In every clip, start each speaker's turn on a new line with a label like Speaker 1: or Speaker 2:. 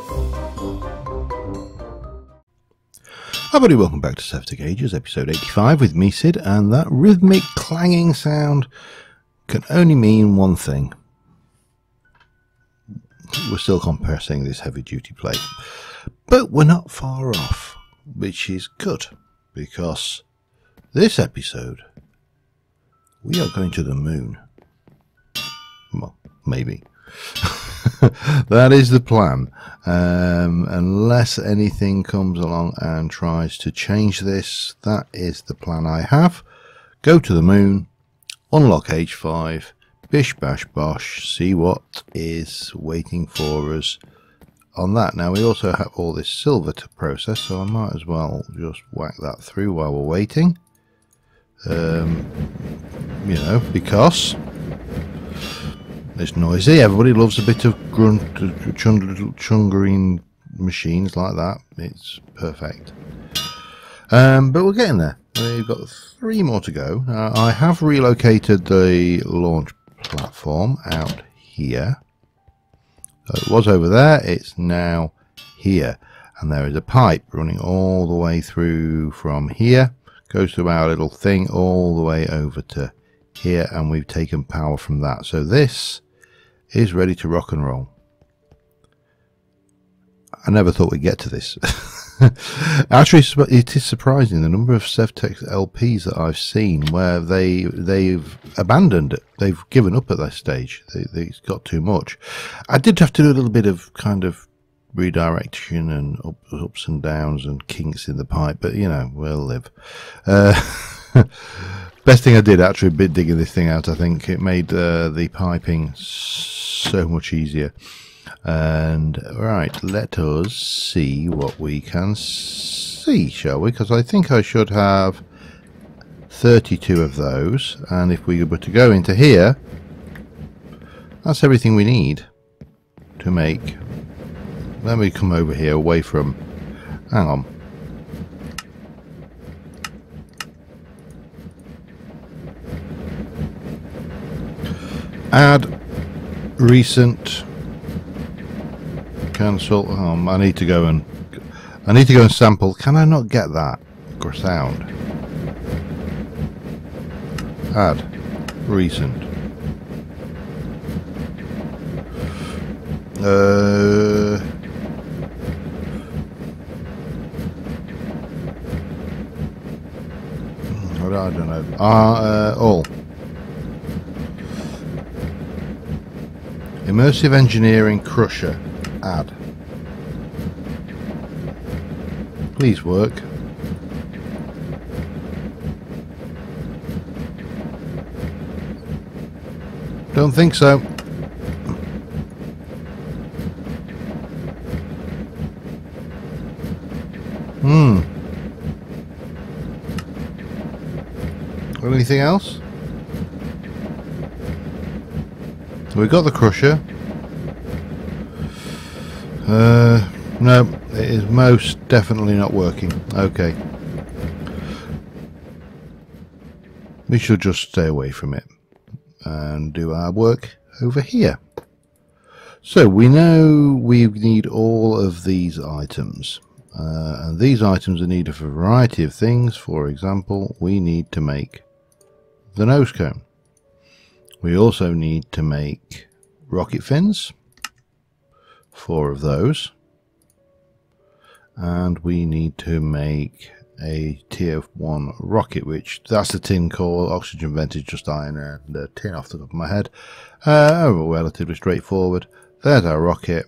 Speaker 1: Hi everybody, welcome back to SevTech Ages, episode 85 with me, Sid, and that rhythmic clanging sound can only mean one thing. We're still compressing this heavy duty plate, but we're not far off, which is good, because this episode we are going to the moon. Well, maybe. That is the plan, unless anything comes along and tries to change this. That is the plan I have. Go to the moon, unlock H5, bish bash bosh, see what is waiting for us on that. Now we also have all this silver to process, so I might as well just whack that through while we're waiting, you know, because it's noisy. Everybody loves a bit of grunt, chungering machines like that. It's perfect. But we're getting there. We've got 3 more to go. I have relocated the launch platform out here. So it was over there. It's now here. And there is a pipe running all the way through from here. Goes through our little thing all the way over to here. And we've taken power from that. So this is ready to rock and roll. I never thought we'd get to this. Actually, it is surprising the number of SevTech LPs that I've seen where they've abandoned it. They've given up at that stage. It's got too much. I did have to do a little bit of kind of redirection and ups and downs and kinks in the pipe, but you know, we'll live. Best thing I did actually be digging this thing out. I think it made the piping so much easier. And right, let us see what we can see, shall we? Because I think I should have 32 of those, and if we were to go into here, that's everything we need to make. Let me come over here away from, hang on, add recent, cancel. I need to go and sample. Can I not get that sound? Add recent. I don't know. All. Immersive Engineering Crusher. Add. Please work. Don't think so. Anything else? So we've got the crusher. No, it is most definitely not working. Okay. We should just stay away from it and do our work over here. So we know we need all of these items. And these items are needed for a variety of things. For example, we need to make the nose cone. We also need to make rocket fins. 4 of those. And we need to make a tier 1 rocket, which that's the tin core, oxygen vented, just iron and a tin off the top of my head. Relatively straightforward. There's our rocket.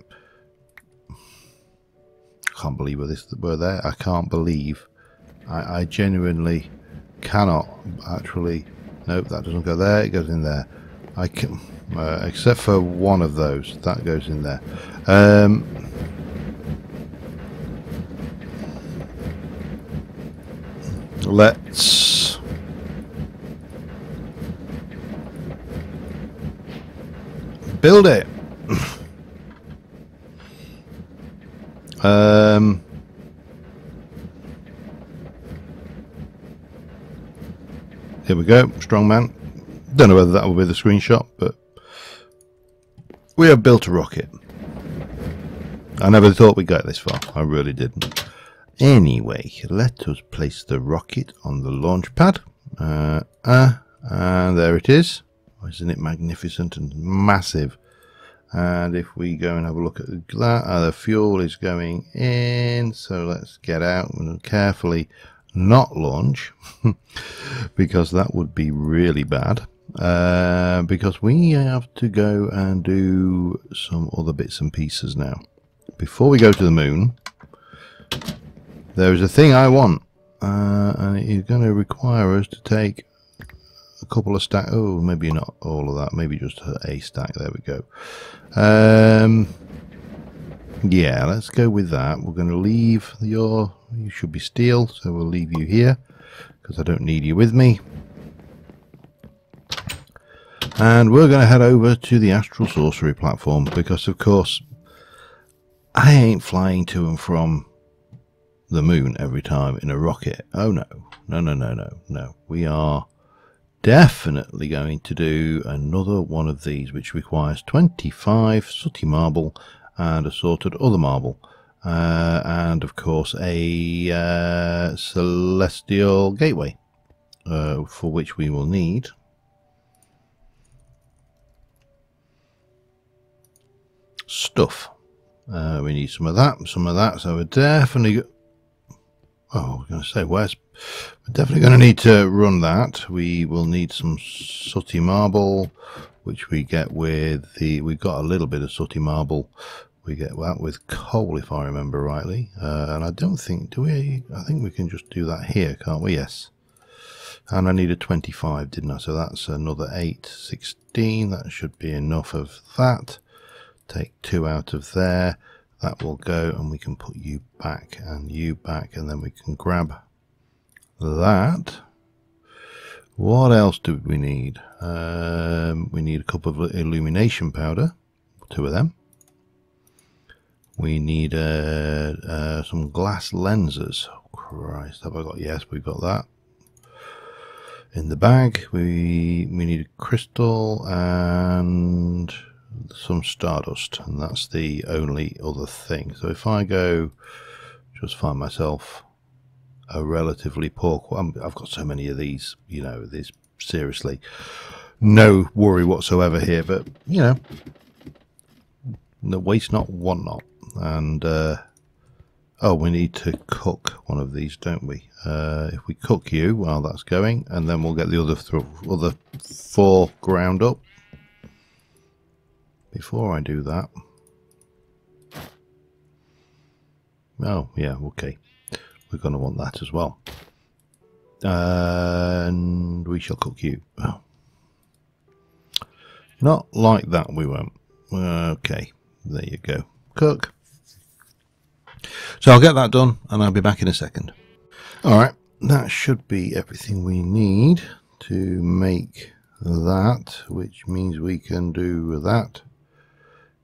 Speaker 1: Can't believe we're there. I can't believe. I genuinely cannot actually. Nope, that doesn't go there. It goes in there. I can, except for one of those, that goes in there. Let's build it. Here we go, strongman. Don't know whether that will be the screenshot, but we have built a rocket. I never thought we'd get this far. I really didn't. Anyway, let us place the rocket on the launch pad. And there it is. Isn't it magnificent and massive? And if we go and have a look at that, the fuel is going in. So let's get out and carefully not launch, because that would be really bad. Because we have to go and do some other bits and pieces now. Before we go to the moon, there is a thing I want, and it is going to require us to take a couple of stacks. Oh, maybe not all of that, maybe just a stack. There we go. Yeah, let's go with that. We're going to leave you should be steel, so we'll leave you here because I don't need you with me. And we're going to head over to the Astral Sorcery platform, because of course I ain't flying to and from the moon every time in a rocket. Oh no, no. We are definitely going to do another one of these, which requires 25 sooty marble and assorted other marble, and of course a celestial gateway, for which we will need stuff. We need some of that, so we're definitely I was going to say, we're definitely going to need to run that. We will need some sooty marble, which we get with we've got a little bit of sooty marble. We get that with coal, if I remember rightly. And I don't think, I think we can just do that here, can't we? Yes. And I needed 25, didn't I? So that's another 8, 16. That should be enough of that. Take 2 out of there. That will go, and we can put you back, and then we can grab that. What else do we need? We need a cup of illumination powder, 2 of them. We need some glass lenses. Oh Christ, have I got? Yes, we've got that in the bag. We need a crystal and some stardust, and that's the only other thing. So if I go just find myself a relatively poor I've got so many of these, you know, this seriously no worry whatsoever here, but you know, the waste not, want not. And oh, we need to cook one of these, don't we? If we cook you while that's going, and then we'll get the other 4 ground up. Before I do that, oh yeah, okay, we're going to want that as well, and we shall cook you. Oh. Not like that, we won't. Okay, there you go, cook. So I'll get that done, and I'll be back in a second. Alright, that should be everything we need to make that, which means we can do that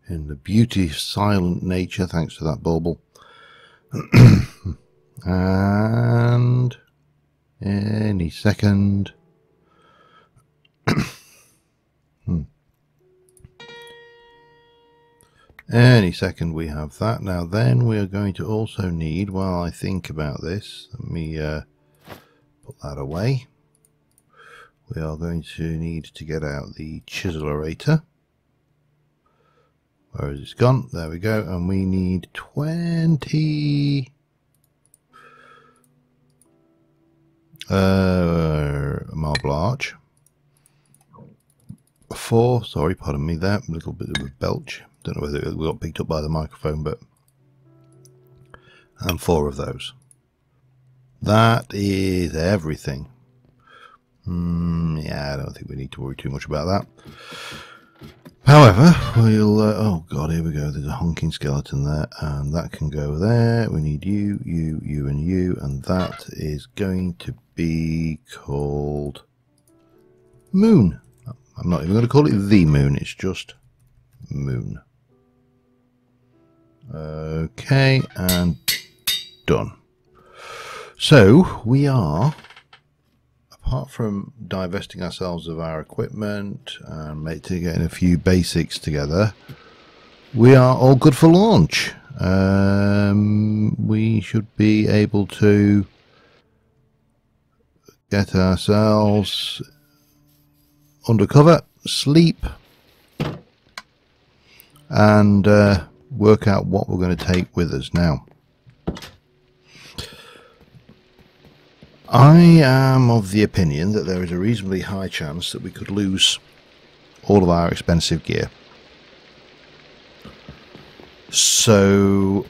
Speaker 1: in the beauty of silent nature, thanks to that bauble. And any second. Any second we have that. Now then we are going to also need, while I think about this, let me put that away. We are going to need to get out the chiselator. Where is it gone? There we go. And we need 20 marble arch. 4, sorry, pardon me there, a little bit of a belch. Don't know whether it got picked up by the microphone, but and 4 of those. That is everything. Yeah, I don't think we need to worry too much about that. However, we'll oh god, here we go. There's a honking skeleton there, and that can go there. We need you, and you, and that is going to be called Moon. I'm not even going to call it the Moon, it's just Moon. Okay, and done. So we are, apart from divesting ourselves of our equipment and getting a few basics together, we are all good for launch. we should be able to get ourselves undercover, sleep, and work out what we're going to take with us now. I am of the opinion that there is a reasonably high chance that we could lose all of our expensive gear. So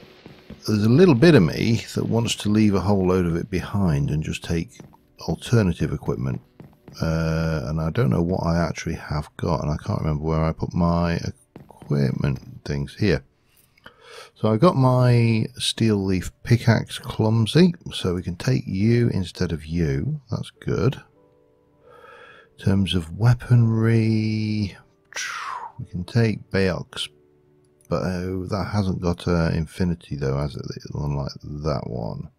Speaker 1: there's a little bit of me that wants to leave a whole load of it behind and just take alternative equipment. And I don't know what I actually have got, and I can't remember where I put my equipment things here. So I got my steel leaf pickaxe clumsy, so we can take you instead of you. That's good. In terms of weaponry, we can take Bayox, but that hasn't got infinity though, has it? Unlike that one.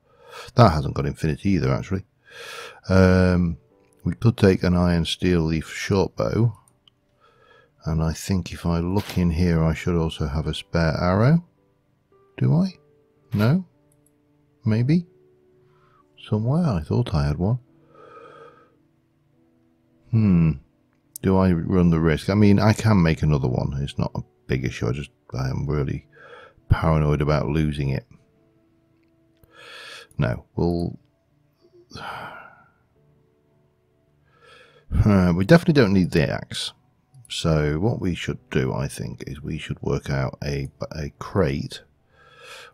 Speaker 1: That hasn't got infinity either, actually. We could take an iron steel leaf short bow, and I think if I look in here I should also have a spare arrow. Do I? No? Maybe? Somewhere I thought I had one. Do I run the risk? I mean, I can make another one. It's not a big issue. I am really paranoid about losing it. No, we definitely don't need the axe. So what we should do, I think, is we should work out a crate,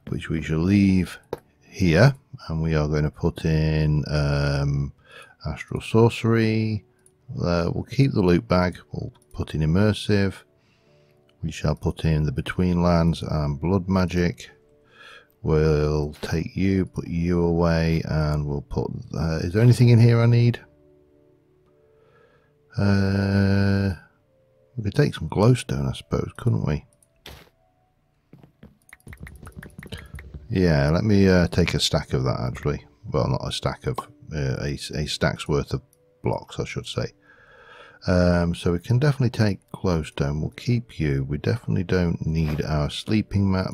Speaker 1: which we shall leave here, and we are going to put in astral sorcery. We'll keep the loot bag. We'll put in immersive. We shall put in the between lands and blood magic. We'll take you, put you away, and we'll put. Is there anything in here I need? We could take some glowstone, I suppose, couldn't we? Yeah, let me take a stack of that, actually. Well, not a stack of, a stack's worth of blocks, I should say. So we can definitely take glowstone. We'll keep you. We definitely don't need our sleeping mat,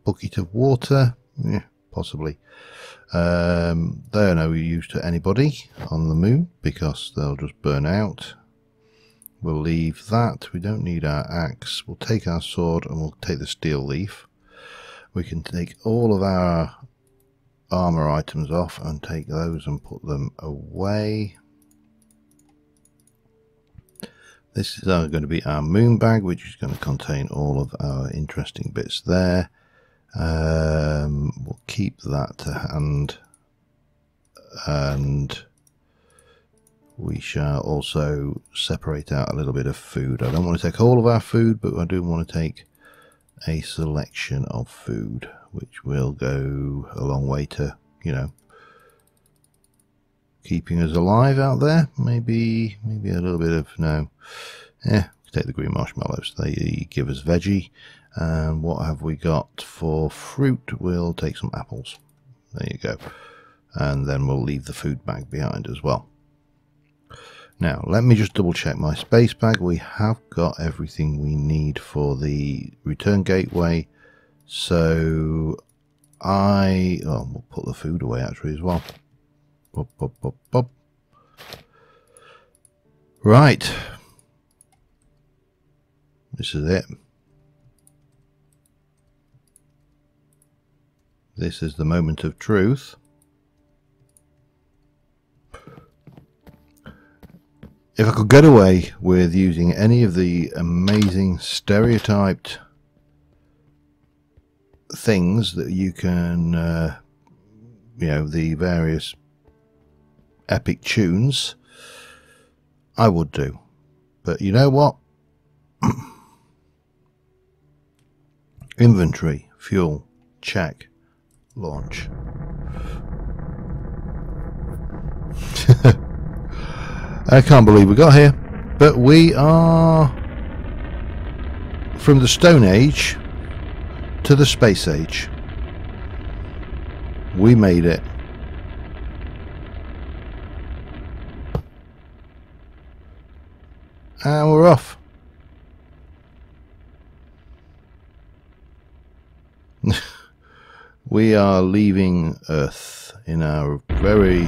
Speaker 1: bucket of water. Yeah, possibly. They're no use to anybody on the moon because they'll just burn out. We'll leave that. We don't need our axe. We'll take our sword and we'll take the steel leaf. We can take all of our armor items off and take those and put them away. This is going to be our moon bag, which is going to contain all of our interesting bits there. We'll keep that to hand, and we shall also separate out a little bit of food. I don't want to take all of our food, but I do want to take a selection of food, which will go a long way to, you know, keeping us alive out there. Maybe a little bit of, no, take the green marshmallows. They give us veggie. And what have we got for fruit? We'll take some apples. There you go. And then we'll leave the food bag behind as well. Now, let me just double check my space bag. We have got everything we need for the return gateway. So we'll put the food away actually as well. Bop, bop, bop, bop. Right. This is it. This is the moment of truth. If I could get away with using any of the amazing stereotyped things that you can, you know, the various epic tunes, I would do. But you know what? Inventory, fuel, check, launch. I can't believe we got here, but we are from the Stone Age to the Space Age. We made it. And we're off. we are leaving Earth in our very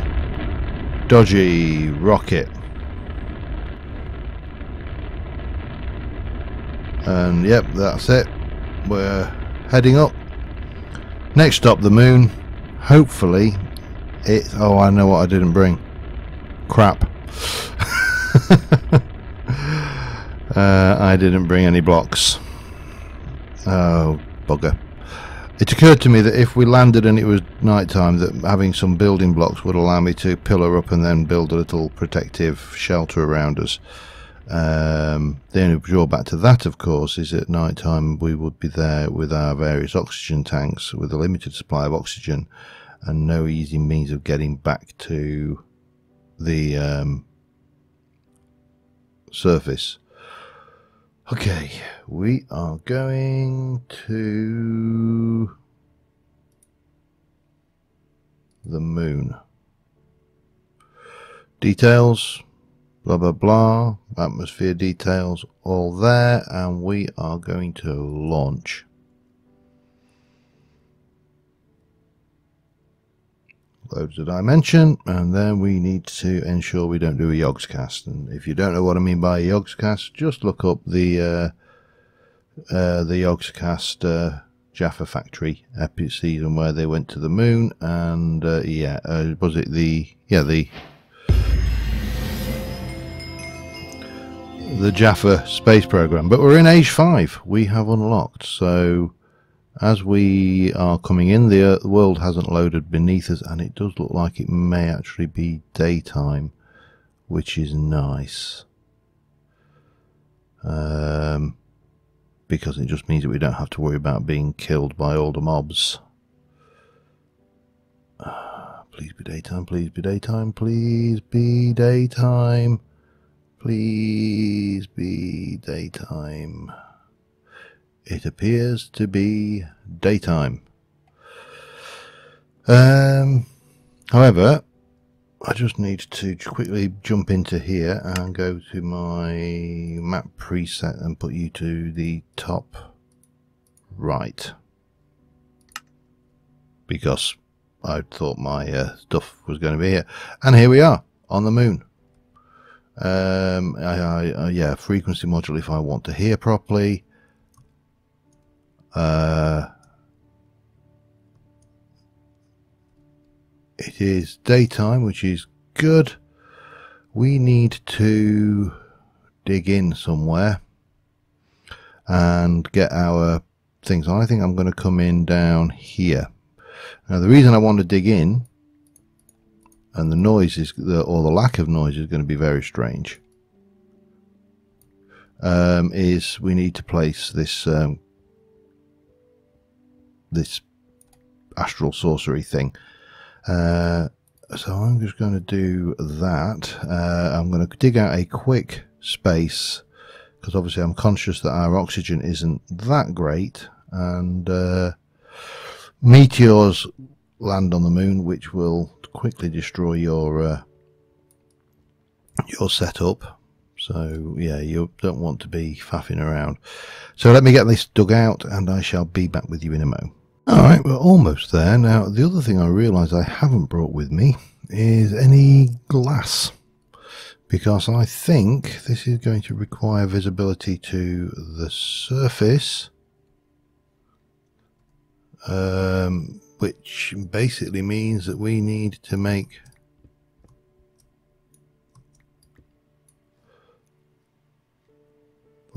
Speaker 1: dodgy rocket. And yep, that's it. We're heading up. Next stop, the moon. Hopefully it... Oh, I know what I didn't bring. Crap. I didn't bring any blocks. Oh, bugger. It occurred to me that if we landed and it was night time, that having some building blocks would allow me to pillar up and then build a little protective shelter around us. The only drawback to that, of course, is at night time we would be there with our various oxygen tanks with a limited supply of oxygen and no easy means of getting back to the surface. Okay, we are going to the moon. Details, blah blah blah, atmosphere details, all there, and we are going to launch. Loads of dimension, and then we need to ensure we don't do a Yogscast. And if you don't know what I mean by a Yogscast, just look up the Yogscast Jaffa Factory season where they went to the moon, and was it the Jaffa space program. But we're in age 5. We have unlocked, so as we are coming in, the world hasn't loaded beneath us, and it does look like it may actually be daytime, which is nice. Because it just means that we don't have to worry about being killed by all the mobs. Please be daytime, please be daytime, please be daytime. Please be daytime. It appears to be daytime. However, I just need to quickly jump into here and go to my map preset and put you to the top right, because I thought my stuff was going to be here, and here we are on the moon. Yeah, frequency module if I want to hear properly. It is daytime, which is good. We need to dig in somewhere and get our things on. I think I'm going to come in down here. Now the reason I want to dig in, and the noise is, or the lack of noise is going to be very strange, is we need to place this this astral sorcery thing. So I'm just going to do that. I'm going to dig out a quick space, because obviously I'm conscious that our oxygen isn't that great, and meteors land on the moon, which will quickly destroy your setup. So yeah, you don't want to be faffing around. So let me get this dug out, and I shall be back with you in a mo. Alright, we're almost there. Now, the other thing I realise I haven't brought with me is any glass, because I think this is going to require visibility to the surface, which basically means that we need to make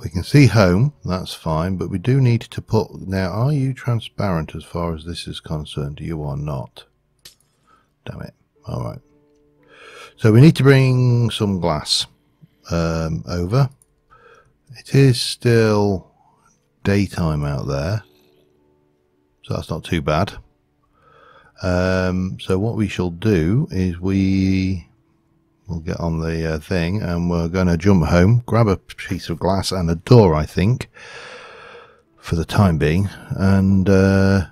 Speaker 1: we can see home, that's fine, but we do need to put... Now, are you transparent as far as this is concerned? You are not. Damn it. Alright. So we need to bring some glass over. It is still daytime out there, so that's not too bad. So what we shall do is we'll get on the thing, and we're going to jump home, grab a piece of glass and a door, I think, for the time being, and then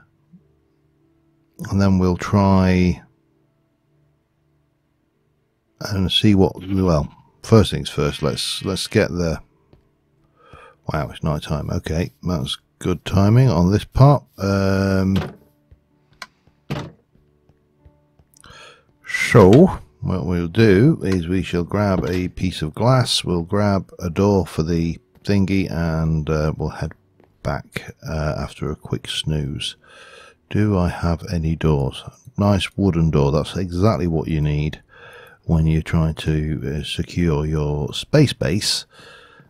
Speaker 1: we'll try and see what... Well, first things first, let's get the... Wow, it's night time. Okay, that's good timing on this part. So what we'll do is we shall grab a piece of glass, we'll grab a door for the thingy, and we'll head back after a quick snooze. Do I have any doors? Nice wooden door. That's exactly what you need when you're trying to secure your space base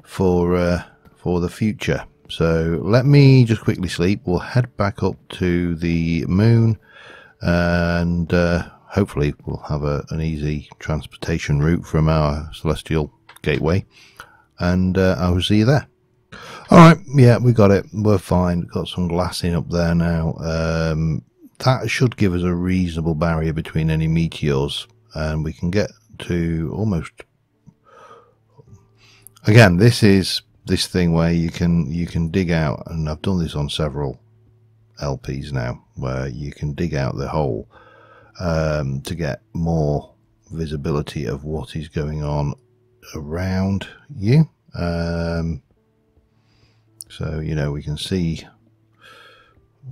Speaker 1: for the future. So let me just quickly sleep. We'll head back up to the moon, and hopefully we'll have an easy transportation route from our celestial gateway, and I will see you there. Alright, yeah, we got it. We're fine. Got some glassing up there now. That should give us a reasonable barrier between any meteors, and we can get to almost... Again, this is this thing where you can dig out, and I've done this on several LPs now, where you can dig out the hole to get more visibility of what is going on around you. So, you know, we can see,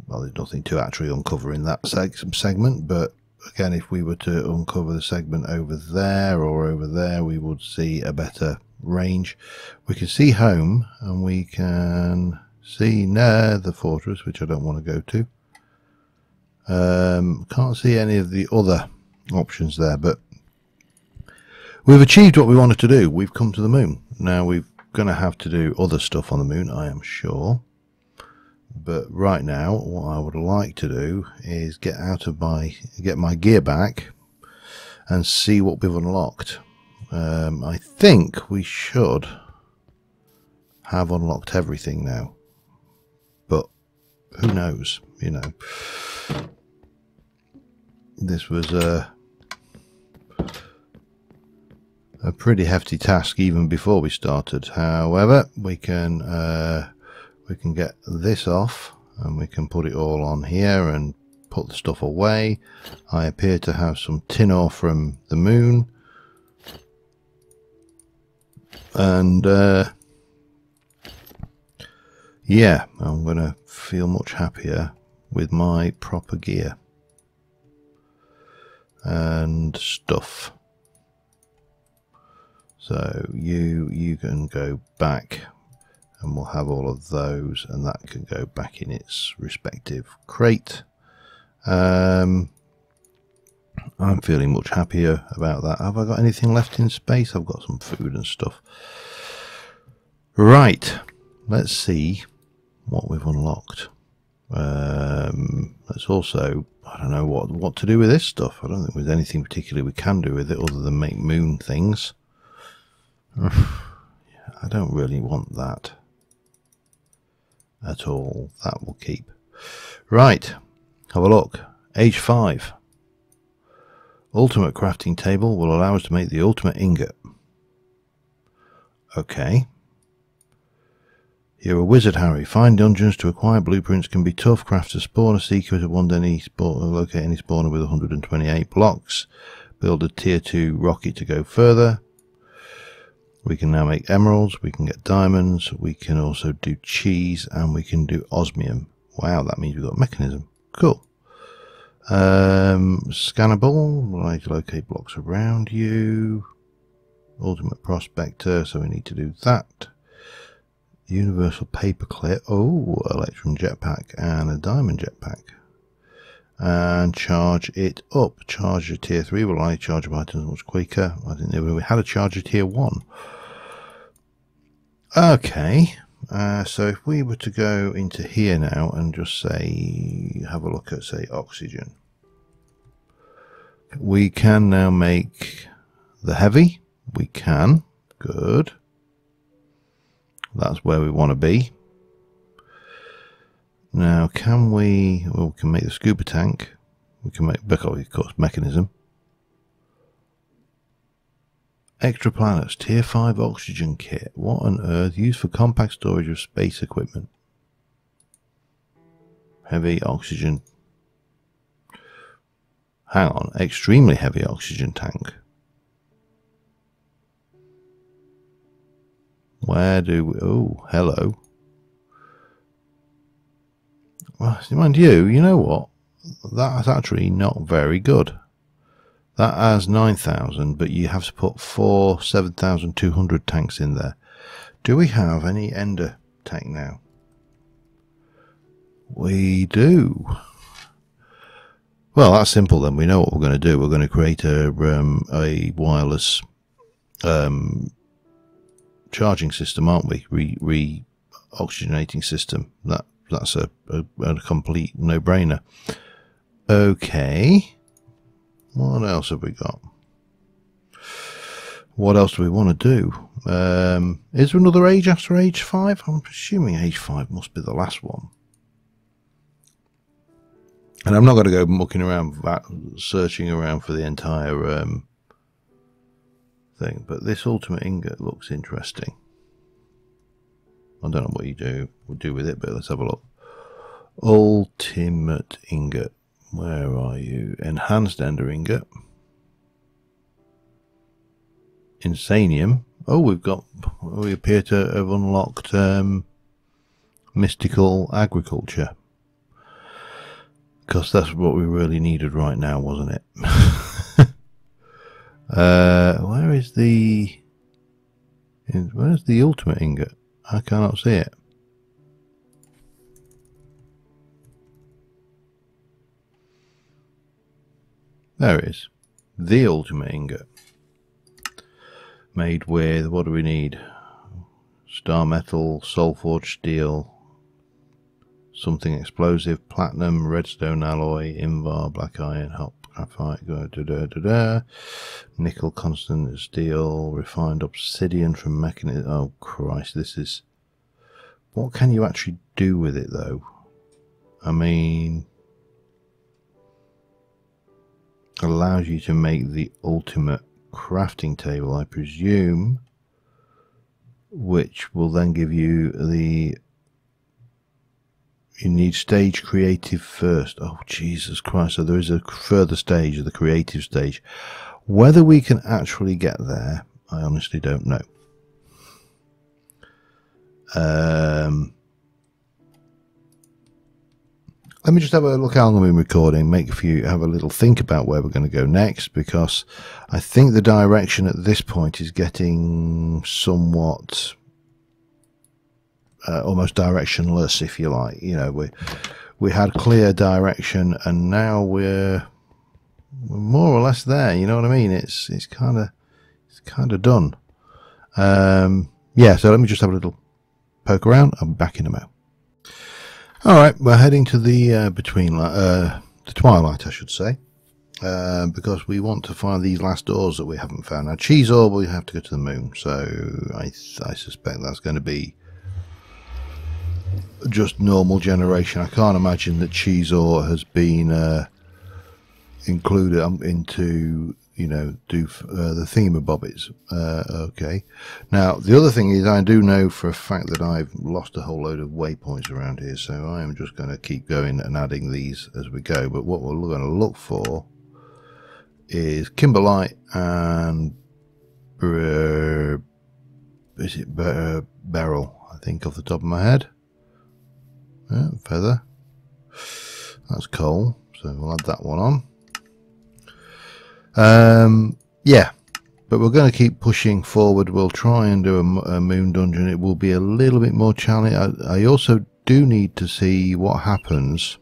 Speaker 1: well, there's nothing to actually uncover in that segment, but again, if we were to uncover the segment over there or over there, we would see a better range. We can see home, and we can see near the fortress, which I don't want to go to. Can't see any of the other options there, but we've achieved what we wanted to do. We've come to the moon. Now we're going to have to do other stuff on the moon, I am sure. But right now, what I would like to do is get my gear back and see what we've unlocked. I think we should have unlocked everything now, but who knows, you know. This was a pretty hefty task even before we started. However, we can get this off, and we can put it all on here and put the stuff away. I appear to have some tin ore from the moon, and yeah, I'm gonna feel much happier with my proper gear and stuff. So you can go back, and we'll have all of those, and that can go back in its respective crate. I'm feeling much happier about that. Have I got anything left in space? I've got some food and stuff. Right, let's see what we've unlocked. Let's also, I don't know what to do with this stuff. I don't think there's anything particularly we can do with it other than make moon things. I don't really want that at all. That will keep. Right, have a look. Age 5. Ultimate crafting table will allow us to make the ultimate ingot. Okay. You're a wizard, Harry. Find dungeons to acquire blueprints can be tough. Craft a spawner seeker to locate any spawner with 128 blocks. Build a tier 2 rocket to go further. We can now make emeralds, we can get diamonds, we can also do cheese, and we can do osmium. Wow, that means we've got mechanism. Cool. Scannable, like locate blocks around you. Ultimate prospector, so we need to do that. Universal paperclip. Oh, electrum jetpack and a diamond jetpack. And charge it up. Charger tier 3 will allow you to charge up items much quicker. I didn't know we had a charger tier 1. Okay, so if we were to go into here now and just say, have a look at, say, oxygen. We can now make the heavy. We can. Good. That's where we want to be. Now, can we... Well, we can make the scuba tank. We can make, of course, mechanism. Extra planets, tier 5 oxygen kit. What on earth? Used for compact storage of space equipment. Heavy oxygen. Hang on, extremely heavy oxygen tank. Where do we... Oh, hello. Well, mind you, you know what? That's actually not very good. That has 9,000, but you have to put 4 7,200 tanks in there. Do we have any ender tank now? We do. Well, that's simple then. We know what we're going to do. We're going to create a wireless charging system, aren't we? Re-oxygenating system. That's a complete no-brainer. Okay. What else have we got? What else do we want to do? Is there another age after age 5? I'm assuming age 5 must be the last one. And I'm not going to go mucking around, searching around for the entire thing. But this ultimate ingot looks interesting. I don't know what we'll do with it, but let's have a look. Ultimate ingot. Where are you? Enhanced ender ingot. Insanium. Oh, we appear to have unlocked mystical agriculture. Because that's what we really needed right now, wasn't it? Where's the ultimate ingot? I cannot see it. There it is. The ultimate ingot. Made with, what do we need? Star metal, soul forged steel, something explosive, platinum, redstone alloy, invar, black iron, hot graphite, nickel constant steel, refined obsidian from mechanism. Oh Christ, this is... What can you actually do with it though? I mean... Allows you to make the ultimate crafting table, I presume, which will then give you the... You need stage creative first. Oh, Jesus Christ. So there is a further stage, the creative stage. Whether we can actually get there, I honestly don't know. Let me just have a look how long I've been recording, have a little think about where we're going to go next, because I think the direction at this point is getting somewhat almost directionless, if you like. You know, we had clear direction, and now we're more or less there. You know what I mean? It's kind of done. Yeah. So let me just have a little poke around. I'm back in a moment. All right, we're heading to the the twilight, I should say, because we want to find these last doors that we haven't found. Now, cheese ore, we have to go to the moon, so I suspect that's going to be just normal generation. I can't imagine that cheese ore has been included into, you know, the thingamabobbits. Okay. Now, the other thing is, I do know for a fact that I've lost a whole load of waypoints around here, so I am just going to keep going and adding these as we go. But what we're going to look for is kimberlite and beryl, I think, off the top of my head. Yeah, feather. That's coal, so we'll add that one on. Yeah, but we're going to keep pushing forward. We'll try and do a moon dungeon. It will be a little bit more challenging. I also do need to see what happens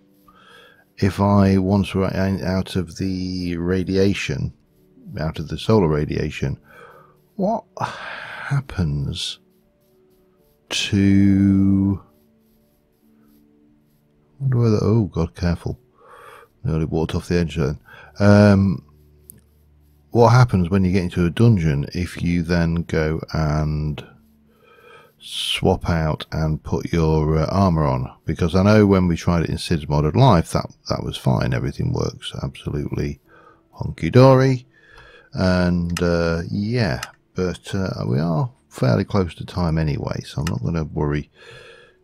Speaker 1: if once we're out of the radiation, out of the solar radiation, what happens to... I wonder whether... Oh God, careful. Nearly walked off the edge then. What happens when you get into a dungeon if you then go and swap out and put your armor on? Because I know when we tried it in Sid's Modded Life, that was fine. Everything works absolutely honky-dory. And yeah, but we are fairly close to time anyway, so I'm not going to worry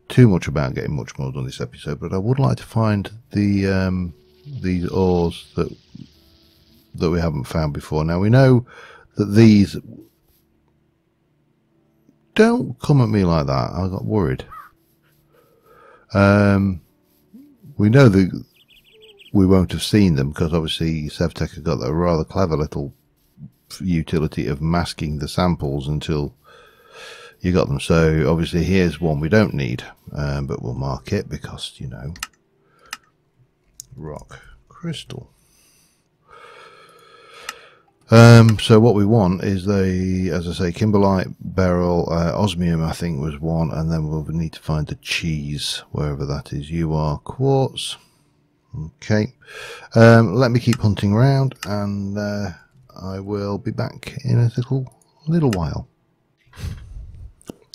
Speaker 1: too much about getting much more done this episode. But I would like to find these ores that we haven't found before. Now, we know that these... Don't come at me like that. I got worried. We know we won't have seen them, because obviously SevTech have got that rather clever little utility of masking the samples until you got them. So obviously here's one we don't need, but we'll mark it because, you know, rock crystal. So what we want is the, as I say, kimberlite, beryl, osmium I think was one, and then we'll need to find the cheese, wherever that is. You are quartz. Okay, let me keep hunting around, and I will be back in a little while.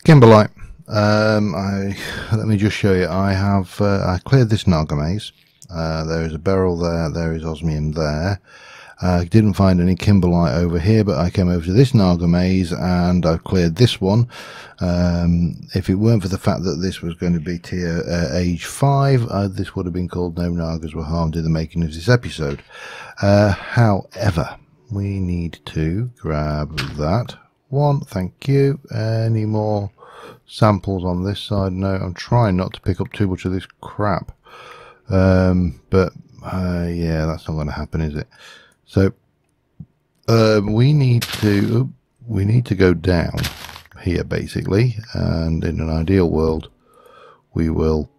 Speaker 1: Kimberlite. Let me just show you. I have I cleared this Naga maze. There is a beryl there. There is osmium there. I didn't find any kimberlite over here, but I came over to this Naga maze and I've cleared this one. If it weren't for the fact that this was going to be tier age 5, this would have been called No Nagas Were Harmed in the Making of this episode. However, we need to grab that one. Thank you. Any more samples on this side? No, I'm trying not to pick up too much of this crap. But yeah, that's not going to happen, is it? So we need to go down here basically, and in an ideal world we will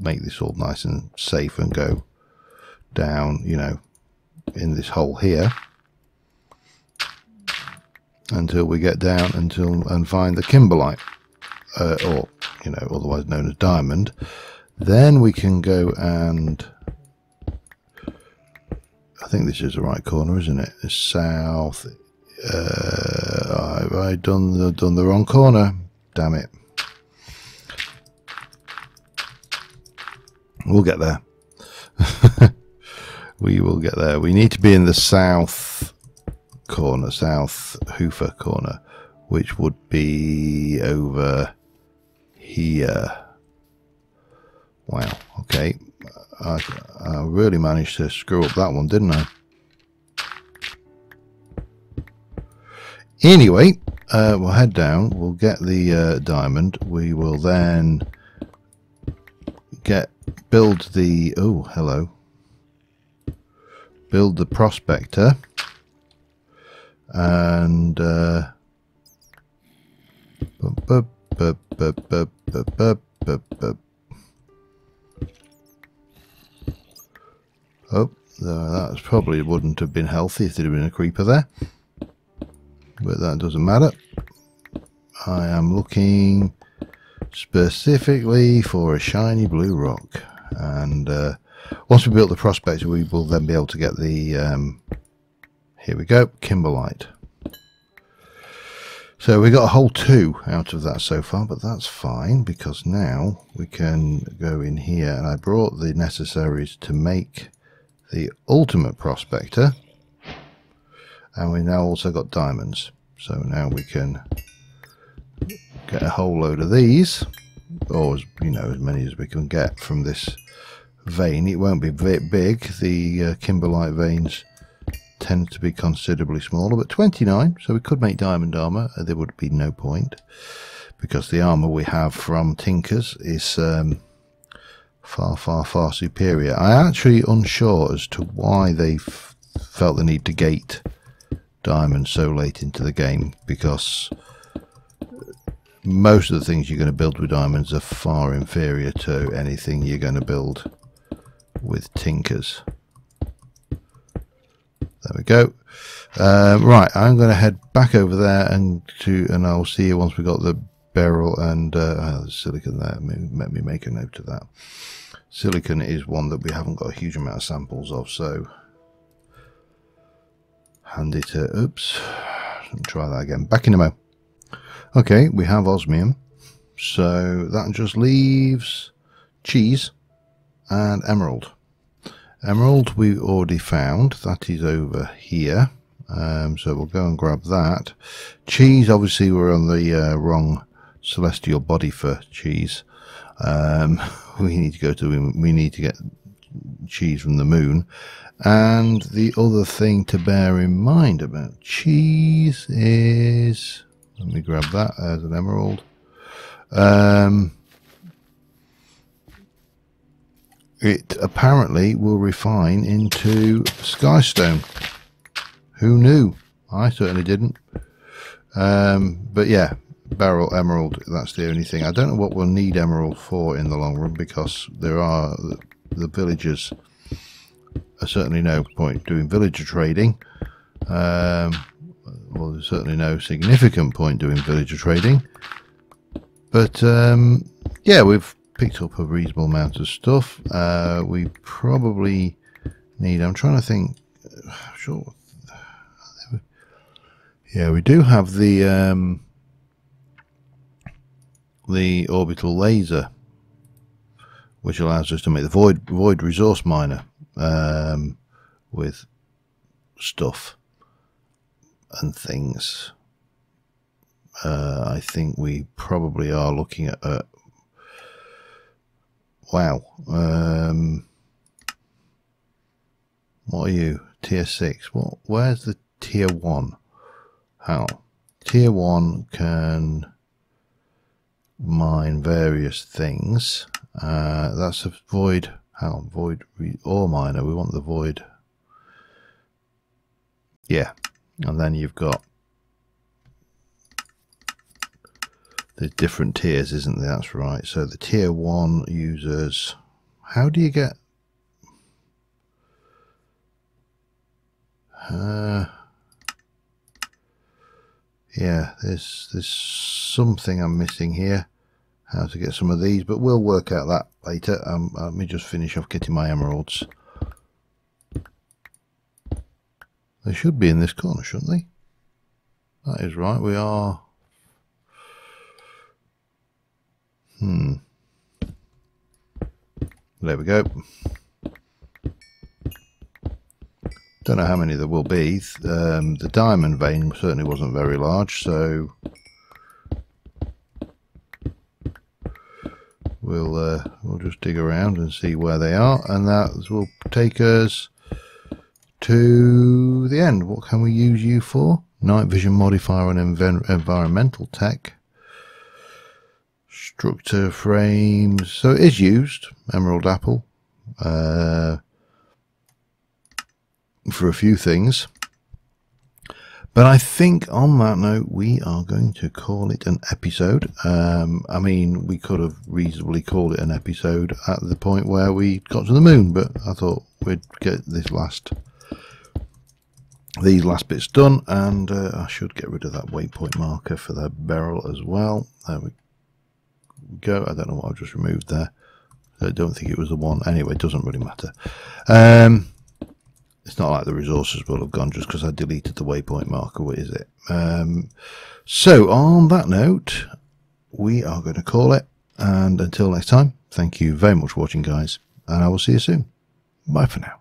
Speaker 1: make this all nice and safe and go down, you know, in this hole here until we get down and find the kimberlite, or, you know, otherwise known as diamond. Then we can go and, I think this is the right corner, isn't it? The south. I've done the wrong corner. Damn it. We'll get there. We will get there. We need to be in the south corner, south Hoofer corner, which would be over here. Wow. Okay. I really managed to screw up that one, didn't I? Anyway, we'll head down. We'll get the diamond. We will then build the, oh, hello. Build the prospector. And oh, that probably wouldn't have been healthy if there had been a creeper there, but that doesn't matter. I am looking specifically for a shiny blue rock, and once we build the prospector we will then be able to get the here we go, kimberlite. So we got a whole 2 out of that so far, but that's fine because now we can go in here, and I brought the necessaries to make the ultimate prospector, and we now also got diamonds. So now we can get a whole load of these, or as, you know, as many as we can get from this vein. It won't be big. The kimberlite veins tend to be considerably smaller, but 29, so we could make diamond armor. There would be no point because the armor we have from Tinkers is far superior. I'm actually unsure as to why they felt the need to gate diamonds so late into the game, because most of the things you're going to build with diamonds are far inferior to anything you're going to build with Tinkers. There we go. Right, I'm going to head back over there and I'll see you once we got the beryl and the silicon there. Let me make a note of that. Silicon is one that we haven't got a huge amount of samples of, so handy to, oops, let me try that again. Back in a mo. Okay, we have osmium, so that just leaves cheese and emerald. Emerald we already found, that is over here, so we'll go and grab that. Cheese, obviously we're on the wrong celestial body for cheese. We need to get cheese from the moon. And the other thing to bear in mind about cheese is, let me grab that as an emerald. it apparently will refine into skystone. Who knew? I certainly didn't. But yeah, beryl, emerald, that's the only thing. I don't know what we'll need emerald for in the long run, because there are the villagers are certainly no point doing villager trading. Well, there's certainly no significant point doing villager trading. But yeah, we've picked up a reasonable amount of stuff. We probably need, I'm trying to think, sure. Yeah, we do have the orbital laser, which allows us to make the void resource miner with stuff and things. I think we probably are looking at wow. What are you? Tier 6. Where's the tier 1? How? Tier 1 can mine various things. That's a void. How? Void ore miner. We want the void. Yeah. And then you've got the different tiers, isn't there? That's right. So the tier 1 users. How do you get? Yeah, there's something I'm missing here. How to get some of these, but we'll work out that later. Let me just finish off getting my emeralds. They should be in this corner, shouldn't they? That is right. We are. There we go. Don't know how many there will be. The diamond vein certainly wasn't very large, so we'll just dig around and see where they are, and that will take us to the end. What can we use you for? Night vision modifier and environmental tech. Structure frames. So it is used. Emerald apple. For a few things. But I think on that note, we are going to call it an episode. I mean, we could have reasonably called it an episode at the point where we got to the moon, but I thought we'd get these last bits done, and I should get rid of that waypoint marker for the beryl as well. There we go. I don't know what I've just removed there. I don't think it was the one. Anyway, it doesn't really matter. It's not like the resources will have gone just because I deleted the waypoint marker. What is it? So on that note, we are going to call it. And until next time, thank you very much for watching, guys. And I will see you soon. Bye for now.